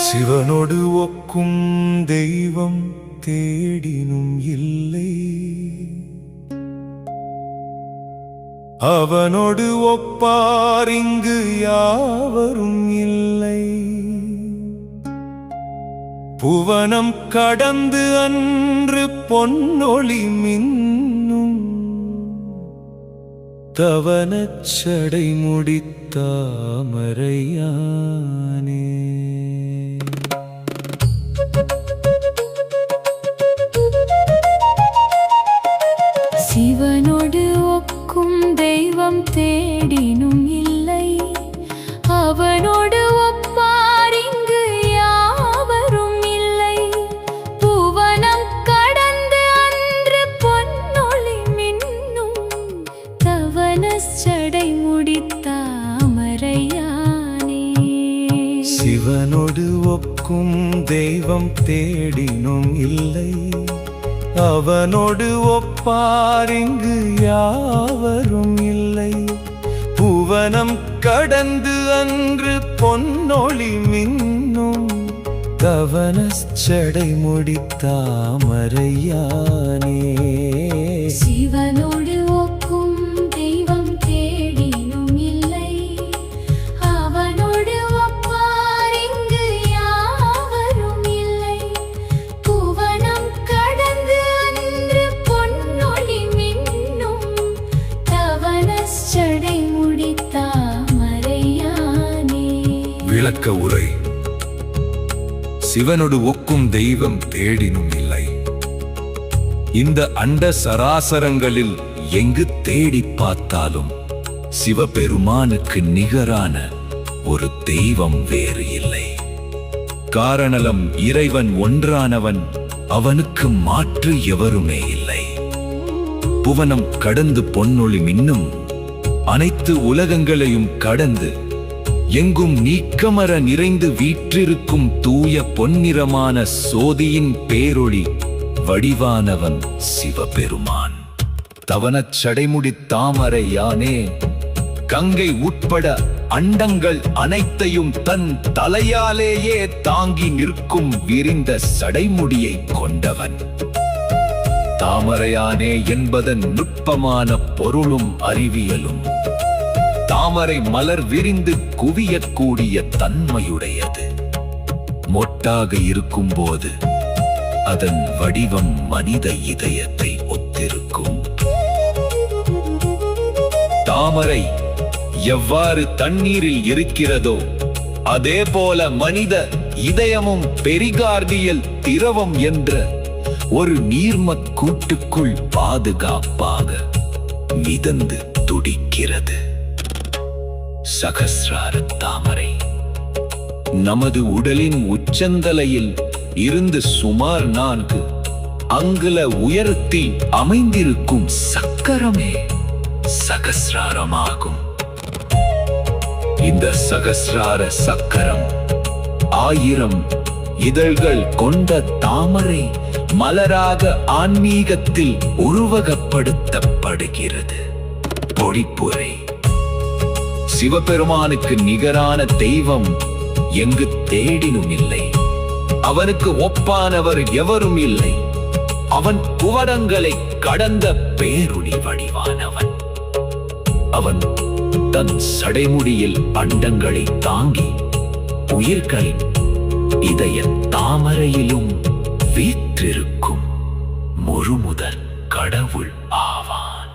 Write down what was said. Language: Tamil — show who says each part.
Speaker 1: சிவனோடு ஒக்கும் தெய்வம் தேடினும் இல்லை, அவனோடு ஒப்பார் இங்கு யாவரும் இல்லை. புவனம் கடந்து அன்று பொன்னொளி மின்னும் தவனச்சடை முடித்தாமரையானே.
Speaker 2: சிவனோடு ஒக்கும் தெய்வம் தேடினும் இல்லை, அவனோடு ஒப்பார் இங்கு யாவரும் இல்லை. புவனம் கடந்து அன்று பொன்னொளி மின்னும் தவனச்சடை முடித்தாமரையானே.
Speaker 1: சிவனோடு ஒக்கும் தெய்வம் தேடினும் இல்லை, அவனோடு ஒப்பார் இங்கு யாவரும் இல்லை. புவனம் கடந்து அன்று பொன்னொளி மின்னும் தவனச்சடை முடித்தாமரையானே.
Speaker 2: சிவனோடு ஒக்கும் தெய்வம் தேடினும் இல்லை, அவனோடு ஒப்பார் இங்கு யாவரும் இல்லை. புவனம் கடந்து அன்று பொன்னொளி மின்னும் தவனச்சடை முடித்தாமரையானே.
Speaker 3: விளக்க உரை. சிவனோடு ஒக்கும் தெய்வம் தேடினும் இல்லை. இந்த அண்ட சராசரங்களில் எங்கு தேடி பார்த்தாலும் சிவபெருமானுக்கு நிகரான ஒரு தெய்வம் வேறு இல்லை. காரணலம் இறைவன் ஒன்றானவன், அவனுக்கு மாற்று எவருமே இல்லை. புவனம் கடந்து பொன்னொளி மின்னும் அனைத்து உலகங்களையும் கடந்து எங்கும் நீக்கமர நிறைந்து வீற்றிருக்கும் தூய பொன்னிறமான சோதியின் பேரொளி வடிவானவன் சிவபெருமான். தவனச்சடைமுடி தாமரையானே, கங்கை உட்பட அண்டங்கள் அனைத்தையும் தன் தலையாலேயே தாங்கி நிற்கும் விரிந்த சடைமுடியை கொண்டவன். தாமரையானே என்பதன் நுட்பமான பொருளும் அறிவியலும் தாமரை மலர் விரிந்து குவியக்கூடிய தன்மையுடையது. மொட்டாக இருக்கும் போது அதன் வடிவம் மனித இதயத்தை ஒத்திருக்கும். தாமரை எவ்வாறு தண்ணீரில் இருக்கிறதோ அதே போல மனித இதயமும் பெரிகார்டியல் திரவம் என்ற ஒரு நீர்மக் கூட்டுக்குள் பாதுகாப்பாக மிதந்து துடிக்கிறது. சகஸ்ரார தாமரை நமது உடலின் உச்சந்தலையில் இருந்து சுமார் 4 அங்குல உயரத்தில் அமைந்திருக்கும் சக்கரமே சகஸ்ராரமாகும். இந்த சகஸ்ரார சக்கரம் 1000 இதழ்கள் கொண்ட தாமரை மலராக ஆன்மீகத்தில் உருவகப்படுத்தப்படுகிறது. பொழிப்புரை. சிவபெருமானுக்கு நிகரான தெய்வம் எங்கு தேடினும் இல்லை, அவனுக்கு ஒப்பானவர் எவரும் இல்லை. அவன் புவனங்களை கடந்த பேருளி வடிவானவன். அவன் தன் சடைமுடியில் அண்டங்களை தாங்கி உயிர்களின் இதய தாமரையிலும் வீற்றிருக்கும் முழுமுதற் கடவுள் ஆவான்.